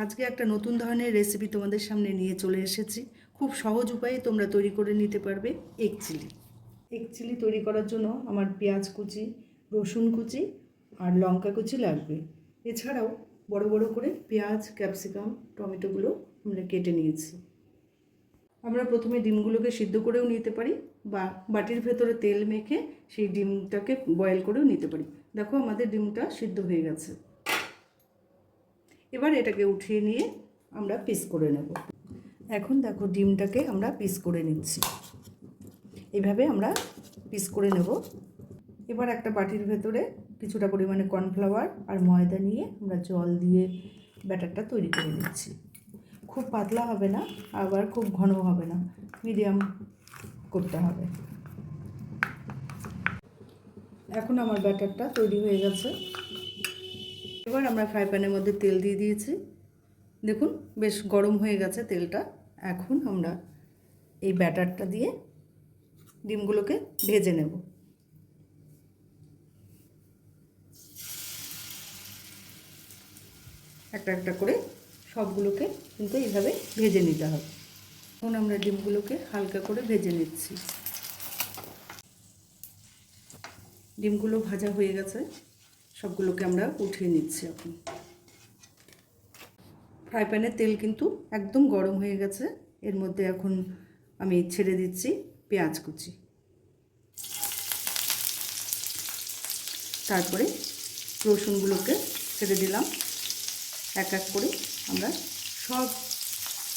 আজকে একটা নতুন ধরনের রেসিপি তোমাদের সামনে নিয়ে চলে এসেছি। খুব সহজ উপায়ে তোমরা তৈরি করে নিতে পারবে এগ চিলি। এগ চিলি তৈরি করার জন্য আমার পেঁয়াজ কুচি, রসুন কুচি আর লঙ্কা কুচি লাগবে। এছাড়াও বড় বড় করে পেঁয়াজ, ক্যাপসিকাম, টমেটোগুলো আমরা কেটে নিয়েছি। আমরা প্রথমে ডিমগুলোকে সিদ্ধ করেও নিতে পারি বা বাটির ভেতরে তেল মেখে সেই ডিমটাকে বয়েল করেও নিতে পারি। দেখো আমাদের ডিমটা সিদ্ধ হয়ে গেছে। এবার এটাকে উঠিয়ে নিয়ে আমরা পিস করে নেব। এখন দেখো ডিমটাকে আমরা পিস করে নিচ্ছি। এইভাবে আমরা পিস করে নেব। এবার একটা বাটির ভেতরে কিছুটা পরিমাণে কর্নফ্লাওয়ার আর ময়দা নিয়ে আমরা জল দিয়ে ব্যাটারটা তৈরি করে নিচ্ছি। খুব পাতলা হবে না, আবার খুব ঘনও হবে না, মিডিয়াম করতে হবে। এখন আমার ব্যাটারটা তৈরি হয়ে গেছে। এবার আমরা ফ্রাই প্যানের মধ্যে তেল দিয়ে দিয়েছি। দেখুন বেশ গরম হয়ে গেছে তেলটা। এখন আমরা এই ব্যাটারটা দিয়ে ডিমগুলোকে ভেজে নেব। একটা একটা করে সবগুলোকে কিন্তু এইভাবে ভেজে নিতে হবে। এখন আমরা ডিমগুলোকে হালকা করে ভেজে নিচ্ছি। ডিমগুলো ভাজা হয়ে গেছে, সবগুলোকে আমরা উঠিয়ে নিচ্ছি। এখন ফ্রাই প্যানের তেল কিন্তু একদম গরম হয়ে গেছে। এর মধ্যে এখন আমি ছেড়ে দিচ্ছি পেঁয়াজ কুচি, তারপরে রসুনগুলোকে ছেড়ে দিলাম। এক এক করে আমরা সব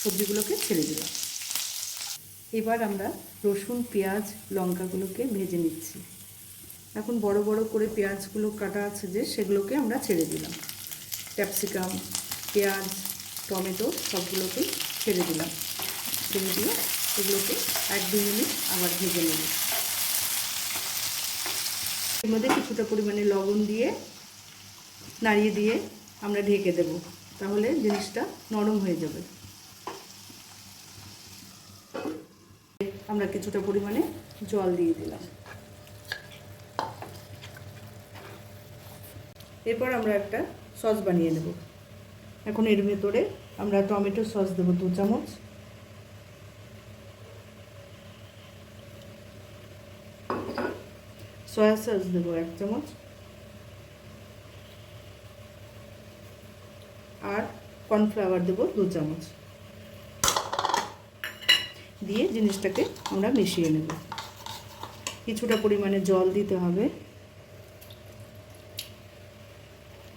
সবজিগুলোকে ছেড়ে দিলাম। এবার আমরা রসুন, পেঁয়াজ, লঙ্কাগুলোকে ভেজে নিচ্ছি। এখন বড় বড় করে পেঁয়াজগুলো কাটা আছে যে সেগুলোকে আমরা ছেড়ে দিলাম। ক্যাপসিকাম, পেঁয়াজ, টমেটো সবগুলোকে ছেড়ে দিলাম। ছেড়ে দিয়ে এগুলোকে 1-2 মিনিট আবার ভেজে নেব। এর মধ্যে কিছুটা পরিমাণে লবণ দিয়ে নাড়িয়ে দিয়ে আমরা ঢেকে দেব, তাহলে জিনিসটা নরম হয়ে যাবে। আমরা কিছুটা পরিমাণে জল দিয়ে দিলাম। এরপর আমরা একটা সস বানিয়ে নেব। এখন এর ভেতরে আমরা টমেটো সস দেব 2 চামচ, সয়া সস দেব 1 চামচ, আর কর্নফ্লাওয়ার দেব 2 চামচ। দিয়ে জিনিসটাকে আমরা মিশিয়ে নেব। কিছুটা পরিমাণে জল দিতে হবে।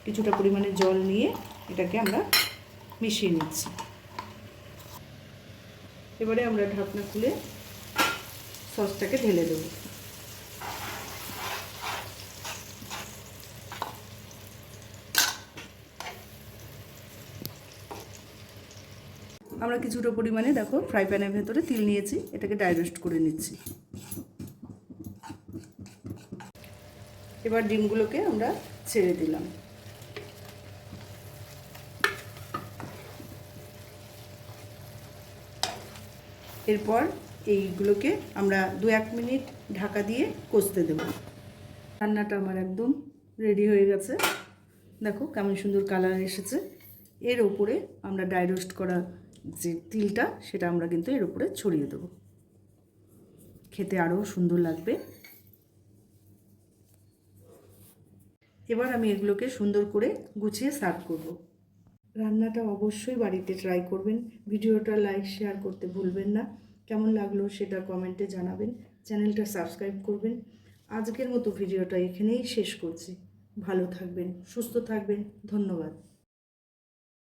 কিছুটা পরিমাণে জল নিয়ে এটাকে আমরা মিশিয়ে নিচ্ছি। এবারে আমরা ঢাকনা খুলে সসটাকে ঢেলে দেব। আমরা কিছুটা পরিমাণে দেখো ফ্রাই প্যানের ভেতরে তিল নিয়েছি, এটাকে ড্রাই রোস্ট করে নিচ্ছি। এবার ডিমগুলোকে আমরা ছেড়ে দিলাম। এরপর এইগুলোকে আমরা 2-1 মিনিট ঢাকা দিয়ে কষতে দেব। রান্নাটা আমার একদম রেডি হয়ে গেছে। দেখো কেমন সুন্দর কালার এসেছে। এর উপরে আমরা ড্রাই রোস্ট করা যে তিলটা সেটা আমরা কিন্তু এর উপরে ছড়িয়ে দেব। খেতে আরও সুন্দর লাগবে। এবার আমি এগুলোকে সুন্দর করে গুছিয়ে সার্ভ করব। রান্নাটা অবশ্যই বাড়িতে ট্রাই করবেন। ভিডিওটা লাইক শেয়ার করতে ভুলবেন না। কেমন লাগলো সেটা কমেন্টে জানাবেন। চ্যানেলটা সাবস্ক্রাইব করবেন। আজকের মতো ভিডিওটা এখানেই শেষ করছি। ভালো থাকবেন, সুস্থ থাকবেন। ধন্যবাদ।